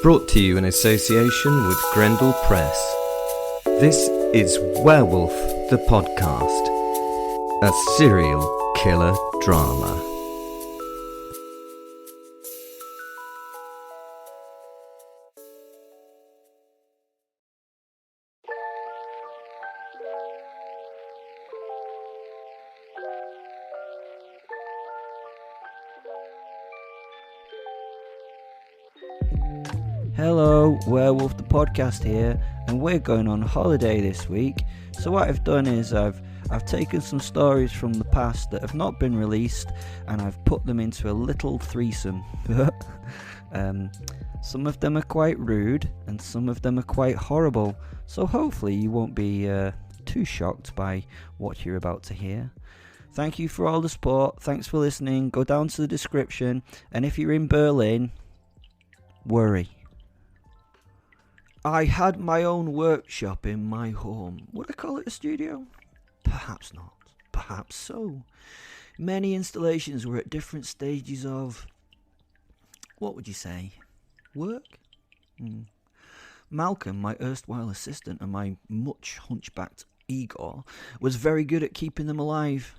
Brought to you in association with Grendel Press. This is Werewolf the Podcast, a serial killer drama. Hello, Werewolf the Podcast here, and we're going on holiday this week. So what I've done is I've taken some stories from the past that have not been released, and I've put them into a little threesome. Some of them are quite rude, and some of them are quite horrible. So hopefully you won't be too shocked by what you're about to hear. Thank you for all the support. Thanks for listening. Go down to the description, and if you're in Berlin, worry. I had my own workshop in my home. Would I call it a studio? Perhaps not. Perhaps so. Many installations were at different stages of, what would you say, work? Malcolm, my erstwhile assistant, and my much hunchbacked Igor, was very good at keeping them alive.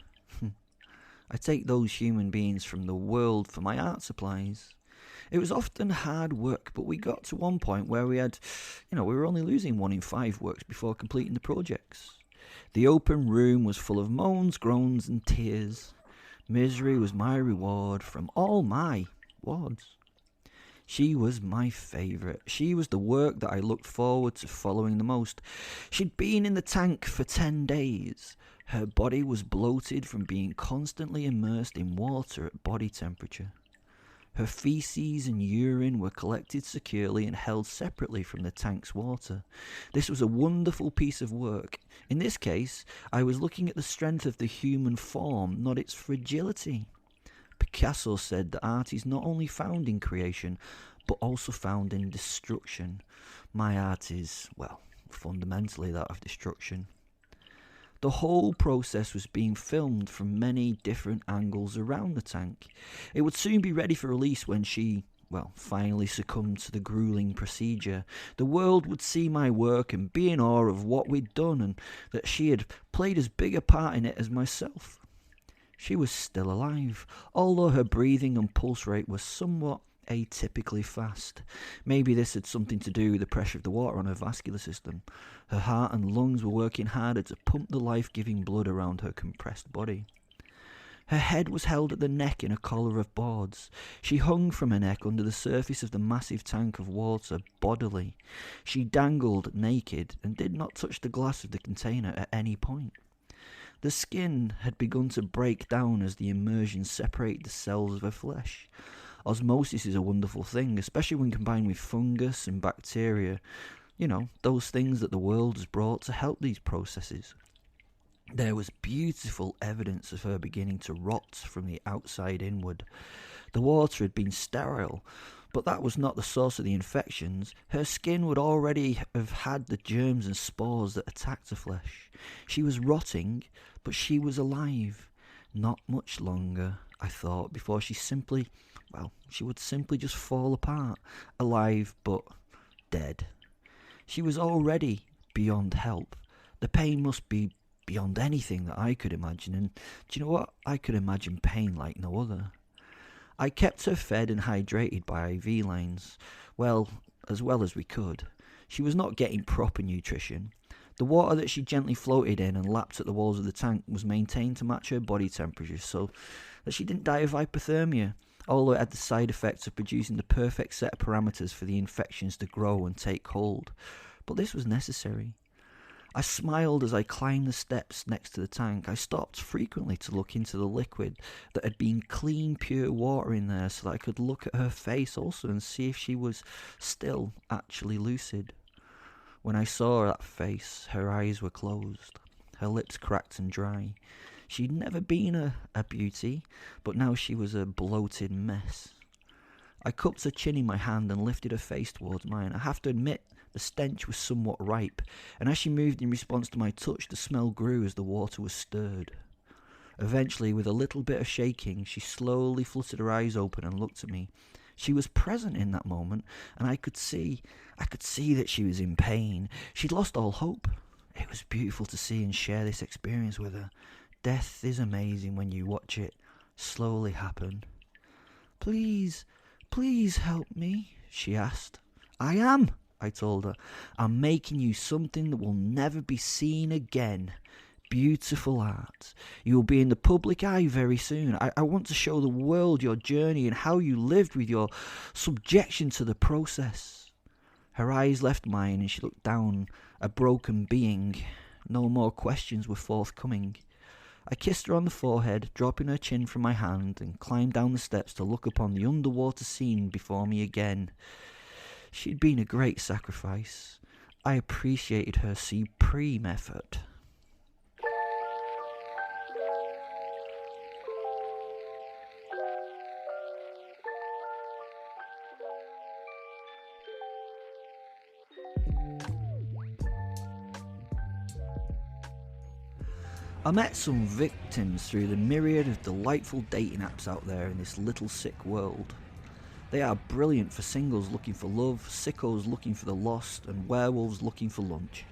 I take those human beings from the world for my art supplies. It was often hard work, but we got to one point where we were only losing 1 in 5 works before completing the projects. The open room was full of moans, groans, and tears. Misery was my reward from all my wards. She was my favourite. She was the work that I looked forward to following the most. She'd been in the tank for 10 days. Her body was bloated from being constantly immersed in water at body temperature. Her feces and urine were collected securely and held separately from the tank's water. This was a wonderful piece of work. In this case, I was looking at the strength of the human form, not its fragility. Picasso said that art is not only found in creation, but also found in destruction. My art is, fundamentally that of destruction. The whole process was being filmed from many different angles around the tank. It would soon be ready for release when she, finally succumbed to the grueling procedure. The world would see my work and be in awe of what we'd done, and that she had played as big a part in it as myself. She was still alive, although her breathing and pulse rate were somewhat atypically fast. Maybe this had something to do with the pressure of the water on her vascular system. Her heart and lungs were working harder to pump the life-giving blood around her compressed body. Her head was held at the neck in a collar of boards. She hung from her neck under the surface of the massive tank of water bodily. She dangled naked and did not touch the glass of the container at any point. The skin had begun to break down as the immersion separated the cells of her flesh. Osmosis is a wonderful thing, especially when combined with fungus and bacteria. Those things that the world has brought to help these processes. There was beautiful evidence of her beginning to rot from the outside inward. The water had been sterile, but that was not the source of the infections. Her skin would already have had the germs and spores that attacked her flesh. She was rotting, but she was alive. Not much longer, I thought, before she would simply just fall apart, alive but dead. She was already beyond help. The pain must be beyond anything that I could imagine, and do you know what? I could imagine pain like no other. I kept her fed and hydrated by IV lines, as well as we could. She was not getting proper nutrition. The water that she gently floated in and lapped at the walls of the tank was maintained to match her body temperature so that she didn't die of hypothermia, although it had the side effects of producing the perfect set of parameters for the infections to grow and take hold. But this was necessary. I smiled as I climbed the steps next to the tank. I stopped frequently to look into the liquid that had been clean, pure water in there so that I could look at her face also and see if she was still actually lucid. When I saw that face, her eyes were closed, her lips cracked and dry. She'd never been a beauty, but now she was a bloated mess. I cupped her chin in my hand and lifted her face towards mine. I have to admit, the stench was somewhat ripe, and as she moved in response to my touch, the smell grew as the water was stirred. Eventually, with a little bit of shaking, she slowly fluttered her eyes open and looked at me. She was present in that moment, and I could see that she was in pain. She'd lost all hope. It was beautiful to see and share this experience with her. Death is amazing when you watch it slowly happen. Please help me, she asked. I am, I told her. I'm making you something that will never be seen again. Beautiful art. You will be in the public eye very soon. I want to show the world your journey and how you lived with your subjection to the process. Her eyes left mine and she looked down, a broken being. No more questions were forthcoming. I kissed her on the forehead, dropping her chin from my hand, and climbed down the steps to look upon the underwater scene before me again. She'd been a great sacrifice. I appreciated her supreme effort. I met some victims through the myriad of delightful dating apps out there in this little sick world. They are brilliant for singles looking for love, sickos looking for the lost, and werewolves looking for lunch.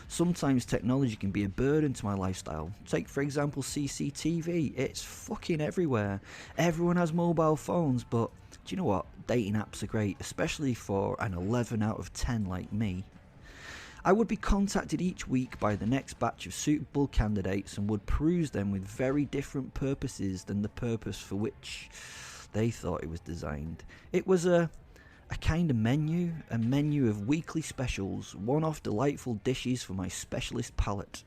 Sometimes technology can be a burden to my lifestyle. Take for example CCTV, it's fucking everywhere. Everyone has mobile phones, but do you know what? Dating apps are great, especially for an 11 out of 10 like me. I would be contacted each week by the next batch of suitable candidates and would peruse them with very different purposes than the purpose for which they thought it was designed. It was a kind of menu, a menu of weekly specials, one-off delightful dishes for my specialist palate.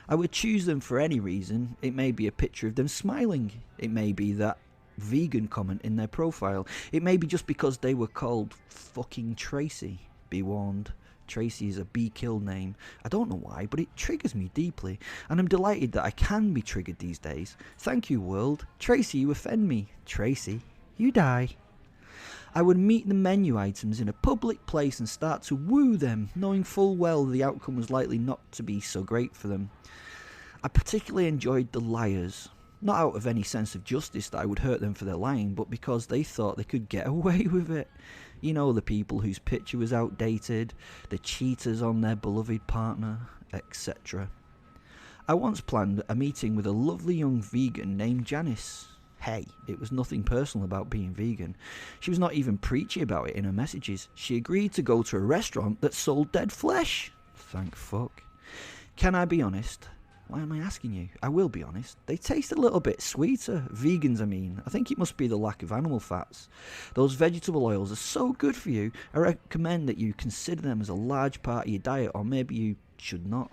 I would choose them for any reason. It may be a picture of them smiling. It may be that vegan comment in their profile. It may be just because they were called fucking Tracy. Be warned. Tracy is a be-killed name. I don't know why, but it triggers me deeply, and I'm delighted that I can be triggered these days. Thank you, world. Tracy, you offend me. Tracy, you die. I would meet the menu items in a public place and start to woo them, knowing full well the outcome was likely not to be so great for them. I particularly enjoyed the liars. Not out of any sense of justice that I would hurt them for their lying, but because they thought they could get away with it. You know, the people whose picture was outdated, the cheaters on their beloved partner, etc. I once planned a meeting with a lovely young vegan named Janice. Hey, it was nothing personal about being vegan. She was not even preachy about it in her messages. She agreed to go to a restaurant that sold dead flesh. Thank fuck. Can I be honest? Why am I asking you? I will be honest. They taste a little bit sweeter. Vegans, I mean. I think it must be the lack of animal fats. Those vegetable oils are so good for you. I recommend that you consider them as a large part of your diet, or maybe you should not.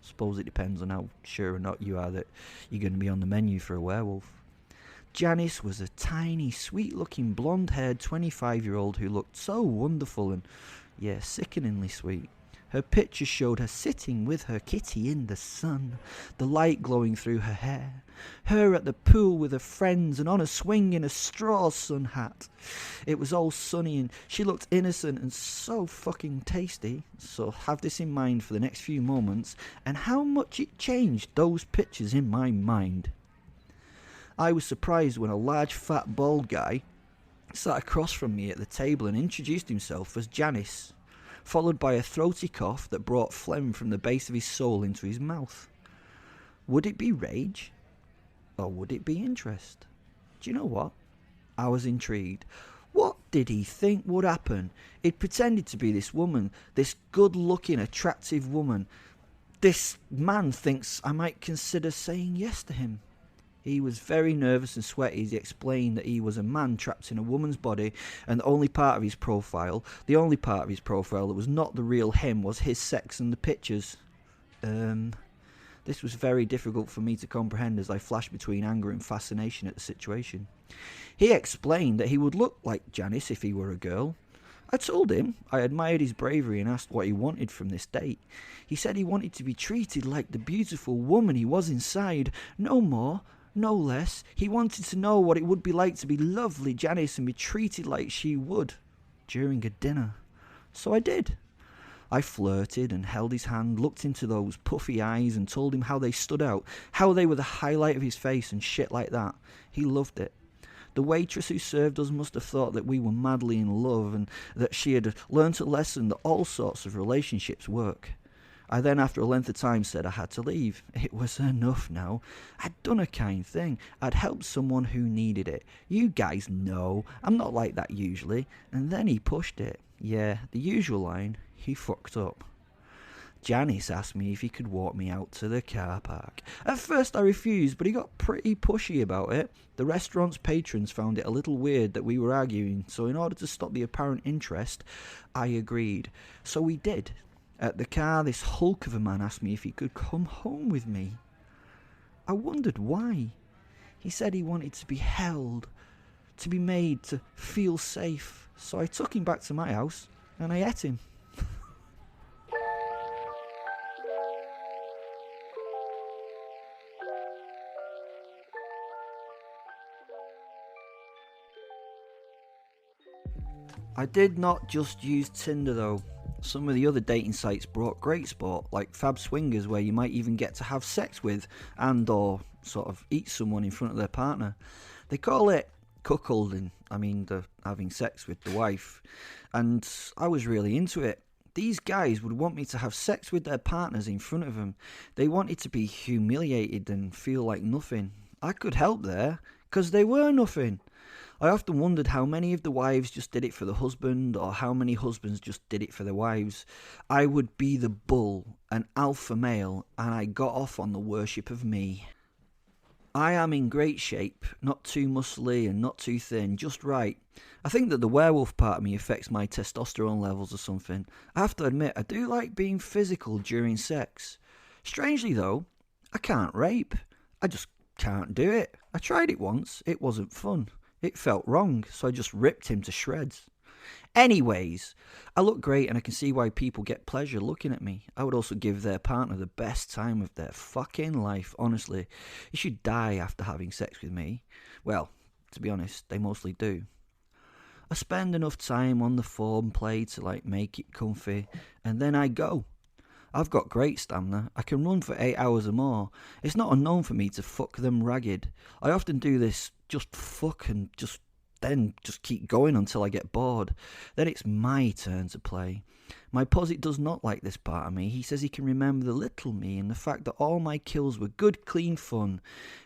Suppose it depends on how sure or not you are that you're going to be on the menu for a werewolf. Janice was a tiny, sweet-looking, blonde-haired 25-year-old who looked so wonderful and, yeah, sickeningly sweet. Her picture showed her sitting with her kitty in the sun, the light glowing through her hair. Her at the pool with her friends and on a swing in a straw sun hat. It was all sunny and she looked innocent and so fucking tasty. So have this in mind for the next few moments and how much it changed those pictures in my mind. I was surprised when a large fat bald guy sat across from me at the table and introduced himself as Janice, followed by a throaty cough that brought phlegm from the base of his soul into his mouth. Would it be rage? Or would it be interest? Do you know what? I was intrigued. What did he think would happen? He'd pretended to be this woman, this good-looking, attractive woman. This man thinks I might consider saying yes to him. He was very nervous and sweaty as he explained that he was a man trapped in a woman's body and the only part of his profile that was not the real him was his sex and the pictures. This was very difficult for me to comprehend as I flashed between anger and fascination at the situation. He explained that he would look like Janice if he were a girl. I told him I admired his bravery and asked what he wanted from this date. He said he wanted to be treated like the beautiful woman he was inside, no more, no less. He wanted to know what it would be like to be lovely Janice and be treated like she would during a dinner. So I did. I flirted and held his hand, looked into those puffy eyes and told him how they stood out, how they were the highlight of his face and shit like that. He loved it. The waitress who served us must have thought that we were madly in love and that she had learnt a lesson that all sorts of relationships work. I then, after a length of time, said I had to leave. It was enough now. I'd done a kind thing. I'd helped someone who needed it. You guys know, I'm not like that usually. And then he pushed it. Yeah, the usual line, he fucked up. Janice asked me if he could walk me out to the car park. At first I refused, but he got pretty pushy about it. The restaurant's patrons found it a little weird that we were arguing, so in order to stop the apparent interest, I agreed. So we did. At the car, this hulk of a man asked me if he could come home with me. I wondered why. He said he wanted to be held, to be made to feel safe. So I took him back to my house and I ate him. I did not just use Tinder though. Some of the other dating sites brought great sport, like Fab Swingers, where you might even get to have sex with and or sort of eat someone in front of their partner. They call it cuckolding, the having sex with the wife, and I was really into it. These guys would want me to have sex with their partners in front of them. They wanted to be humiliated and feel like nothing. I could help there, because they were nothing. I often wondered how many of the wives just did it for the husband, or how many husbands just did it for their wives. I would be the bull, an alpha male, and I got off on the worship of me. I am in great shape, not too muscly and not too thin, just right. I think that the werewolf part of me affects my testosterone levels or something. I have to admit, I do like being physical during sex. Strangely though, I can't rape. I just can't do it. I tried it once, it wasn't fun. It felt wrong, so I just ripped him to shreds. Anyways, I look great and I can see why people get pleasure looking at me. I would also give their partner the best time of their fucking life, honestly. You should die after having sex with me. Well, to be honest, they mostly do. I spend enough time on the foreplay to make it comfy, and then I go. I've got great stamina. I can run for 8 hours or more. It's not unknown for me to fuck them ragged. I often do this just fuck and just keep going until I get bored. Then it's my turn to play. My posit does not like this part of me. He says he can remember the little me and the fact that all my kills were good, clean fun.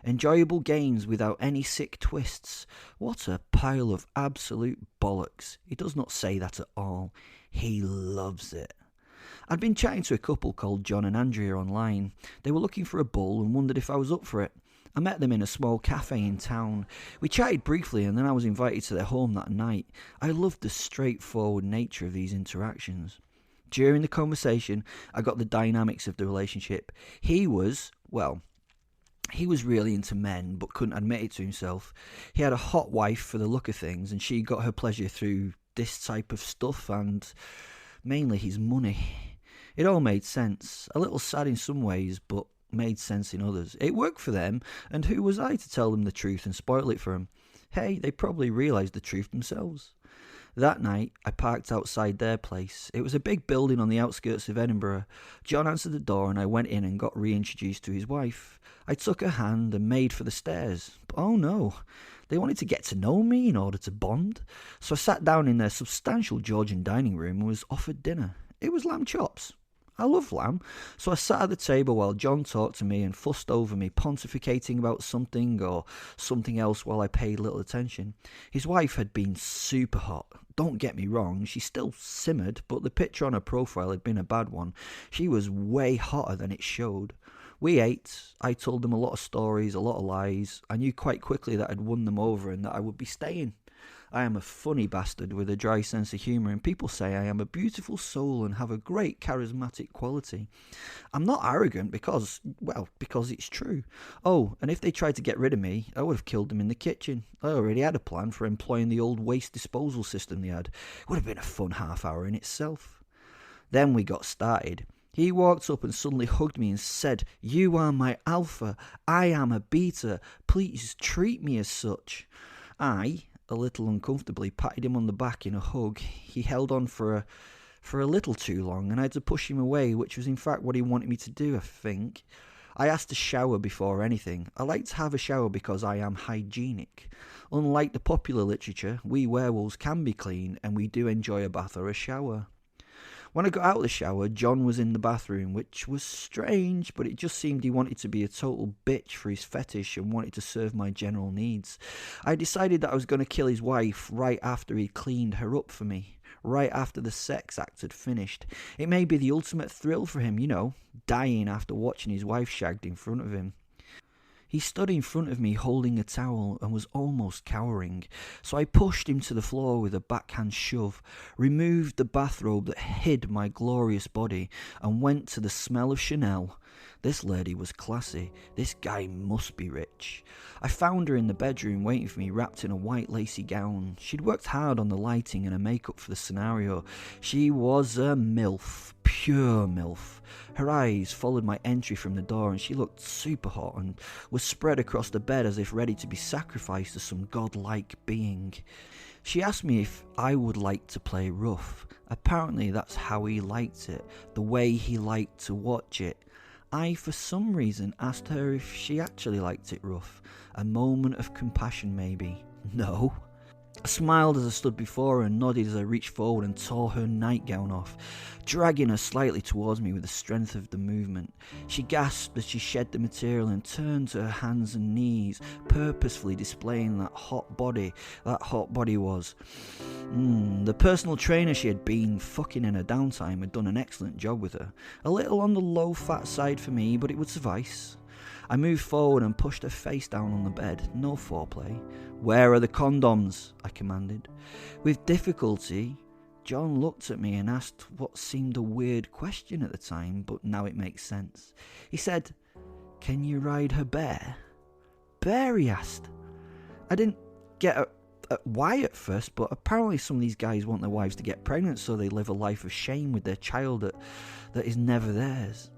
Enjoyable games without any sick twists. What a pile of absolute bollocks. He does not say that at all. He loves it. I'd been chatting to a couple called John and Andrea online. They were looking for a bull and wondered if I was up for it. I met them in a small cafe in town. We chatted briefly and then I was invited to their home that night. I loved the straightforward nature of these interactions. During the conversation, I got the dynamics of the relationship. He was really into men but couldn't admit it to himself. He had a hot wife for the look of things and she got her pleasure through this type of stuff and mainly his money. It all made sense. A little sad in some ways, but made sense in others. It worked for them, and who was I to tell them the truth and spoil it for them? Hey, they probably realised the truth themselves. That night, I parked outside their place. It was a big building on the outskirts of Edinburgh. John answered the door and I went in and got reintroduced to his wife. I took her hand and made for the stairs. But oh no, they wanted to get to know me in order to bond. So I sat down in their substantial Georgian dining room and was offered dinner. It was lamb chops. I love lamb, so I sat at the table while John talked to me and fussed over me, pontificating about something or something else while I paid little attention. His wife had been super hot. Don't get me wrong, she still simmered, but the picture on her profile had been a bad one. She was way hotter than it showed. We ate. I told them a lot of stories, a lot of lies. I knew quite quickly that I'd won them over and that I would be staying. I am a funny bastard with a dry sense of humour, and people say I am a beautiful soul and have a great charismatic quality. I'm not arrogant because it's true. Oh, and if they tried to get rid of me, I would have killed them in the kitchen. I already had a plan for employing the old waste disposal system they had. It would have been a fun half hour in itself. Then we got started. He walked up and suddenly hugged me and said, "You are my alpha. I am a beta. Please treat me as such." I, a little uncomfortably, patted him on the back in a hug. He held on for a little too long and I had to push him away, which was in fact what he wanted me to do, I think. I asked to shower before anything. I like to have a shower because I am hygienic. Unlike the popular literature, we werewolves can be clean, and we do enjoy a bath or a shower. When I got out of the shower, John was in the bathroom, which was strange, but it just seemed he wanted to be a total bitch for his fetish and wanted to serve my general needs. I decided that I was going to kill his wife right after he cleaned her up for me, right after the sex act had finished. It may be the ultimate thrill for him, dying after watching his wife shagged in front of him. He stood in front of me holding a towel and was almost cowering, so I pushed him to the floor with a backhand shove, removed the bathrobe that hid my glorious body, and went to the smell of Chanel. This lady was classy. This guy must be rich. I found her in the bedroom waiting for me, wrapped in a white lacy gown. She'd worked hard on the lighting and her makeup for the scenario. She was a MILF, pure MILF. Her eyes followed my entry from the door, and she looked super hot and was spread across the bed as if ready to be sacrificed to some godlike being. She asked me if I would like to play rough. Apparently that's how he liked it, the way he liked to watch it. I, for some reason, asked her if she actually liked it rough. A moment of compassion, maybe. No. I smiled as I stood before her and nodded as I reached forward and tore her nightgown off, dragging her slightly towards me with the strength of the movement. She gasped as she shed the material and turned to her hands and knees, purposefully displaying that hot body was. The personal trainer she had been fucking in her downtime had done an excellent job with her. A little on the low-fat side for me, but it would suffice. I moved forward and pushed her face down on the bed. No foreplay. "Where are the condoms?" I commanded. With difficulty, John looked at me and asked what seemed a weird question at the time, but now it makes sense. He said, "Can you ride her bear?" Bear, he asked. I didn't get why at first, but apparently some of these guys want their wives to get pregnant so they live a life of shame with their child that is never theirs.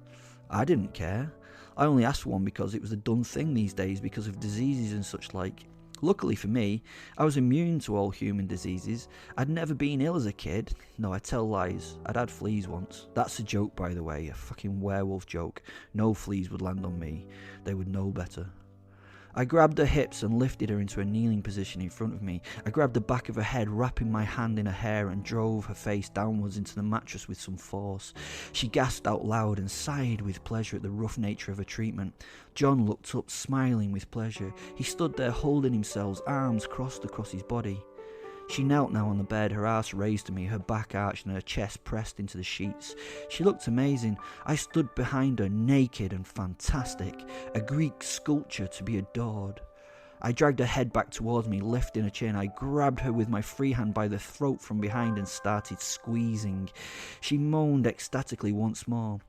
I didn't care. I only asked for one because it was a done thing these days because of diseases and such like. Luckily for me, I was immune to all human diseases. I'd never been ill as a kid. No, I tell lies. I'd had fleas once. That's a joke, by the way, a fucking werewolf joke. No fleas would land on me. They would know better. I grabbed her hips and lifted her into a kneeling position in front of me. I grabbed the back of her head, wrapping my hand in her hair, and drove her face downwards into the mattress with some force. She gasped out loud and sighed with pleasure at the rough nature of her treatment. John looked up, smiling with pleasure. He stood there holding himself, arms crossed across his body. She knelt now on the bed, her arse raised to me, her back arched and her chest pressed into the sheets. She looked amazing. I stood behind her, naked and fantastic, a Greek sculpture to be adored. I dragged her head back towards me, lifting her chin. I grabbed her with my free hand by the throat from behind and started squeezing. She moaned ecstatically once more.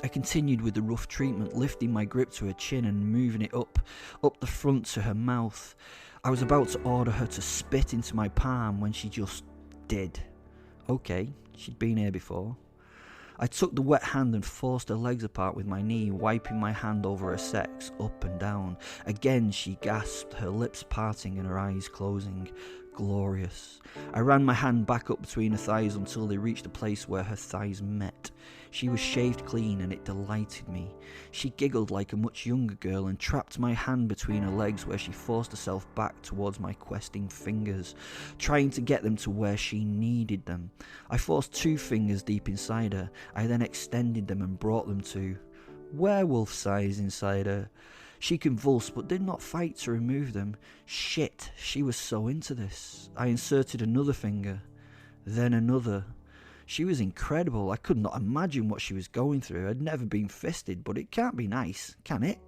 I continued with the rough treatment, lifting my grip to her chin and moving it up the front to her mouth. I was about to order her to spit into my palm when she just did. Okay, she'd been here before. I took the wet hand and forced her legs apart with my knee, wiping my hand over her sex, up and down. Again she gasped, her lips parting and her eyes closing. Glorious. I ran my hand back up between her thighs until they reached a place where her thighs met. She was shaved clean and it delighted me. She giggled like a much younger girl and trapped my hand between her legs where she forced herself back towards my questing fingers, trying to get them to where she needed them. I forced 2 fingers deep inside her. I then extended them and brought them to werewolf size inside her. She convulsed but did not fight to remove them. Shit, she was so into this. I inserted another finger, then another. She was incredible. I could not imagine what she was going through. I'd never been fisted, but it can't be nice, can it?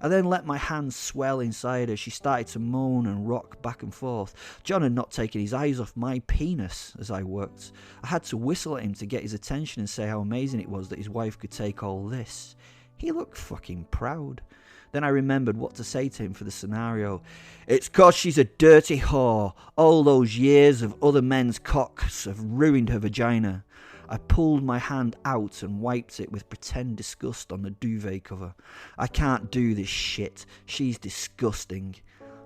I then let my hands swell inside her. She started to moan and rock back and forth. John had not taken his eyes off my penis as I worked. I had to whistle at him to get his attention and say how amazing it was that his wife could take all this. He looked fucking proud. Then I remembered what to say to him for the scenario. "It's 'cause she's a dirty whore. All those years of other men's cocks have ruined her vagina." I pulled my hand out and wiped it with pretend disgust on the duvet cover. "I can't do this shit. She's disgusting."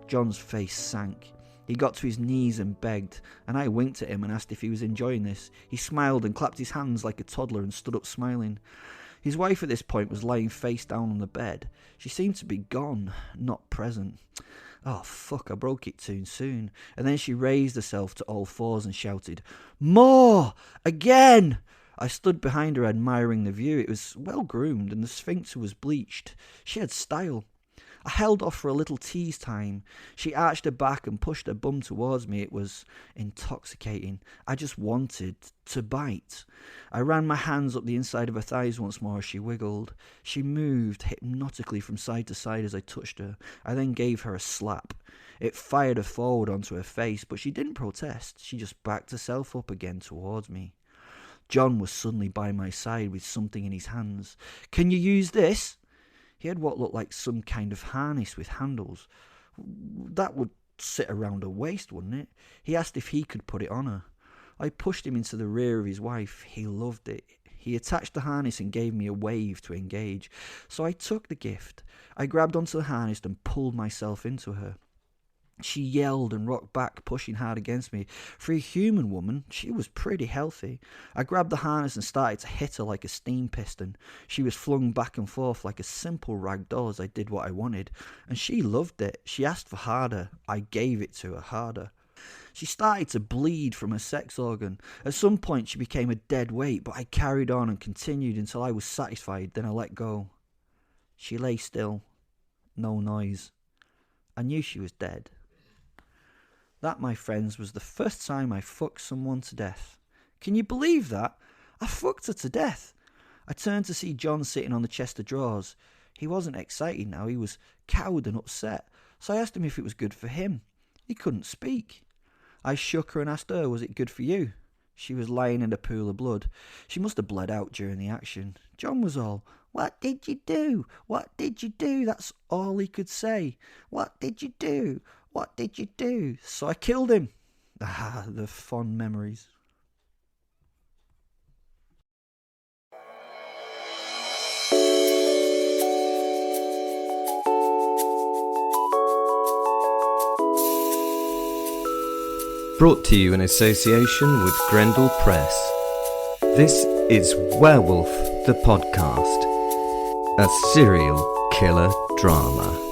John's face sank. He got to his knees and begged, and I winked at him and asked if he was enjoying this. He smiled and clapped his hands like a toddler and stood up smiling. His wife at this point was lying face down on the bed. She seemed to be gone, not present. Oh, fuck, I broke it too soon. And then she raised herself to all fours and shouted, "More! Again!" I stood behind her admiring the view. It was well groomed and the sphincter was bleached. She had style. I held off for a little tease time. She arched her back and pushed her bum towards me. It was intoxicating. I just wanted to bite. I ran my hands up the inside of her thighs once more as she wiggled. She moved hypnotically from side to side as I touched her. I then gave her a slap. It fired her forward onto her face, but she didn't protest. She just backed herself up again towards me. John was suddenly by my side with something in his hands. "Can you use this?" He had what looked like some kind of harness with handles. That would sit around her waist, wouldn't it? He asked if he could put it on her. I pushed him into the rear of his wife. He loved it. He attached the harness and gave me a wave to engage. So I took the gift. I grabbed onto the harness and pulled myself into her. She yelled and rocked back, pushing hard against me. For a human woman, she was pretty healthy. I grabbed the harness and started to hit her like a steam piston. She was flung back and forth like a simple rag doll as I did what I wanted. And she loved it. She asked for harder. I gave it to her harder. She started to bleed from her sex organ. At some point she became a dead weight, but I carried on and continued until I was satisfied. Then I let go. She lay still. No noise. I knew she was dead. That, my friends, was the first time I fucked someone to death. Can you believe that? I fucked her to death. I turned to see John sitting on the chest of drawers. He wasn't excited now, he was cowed and upset. So I asked him if it was good for him. He couldn't speak. I shook her and asked her, was it good for you? She was lying in a pool of blood. She must have bled out during the action. John was all, "What did you do? What did you do?" That's all he could say. "What did you do? What did you do?" So I killed him. Ah, the fond memories. Brought to you in association with Grendel Press. This is Werewolf the Podcast, a serial killer drama.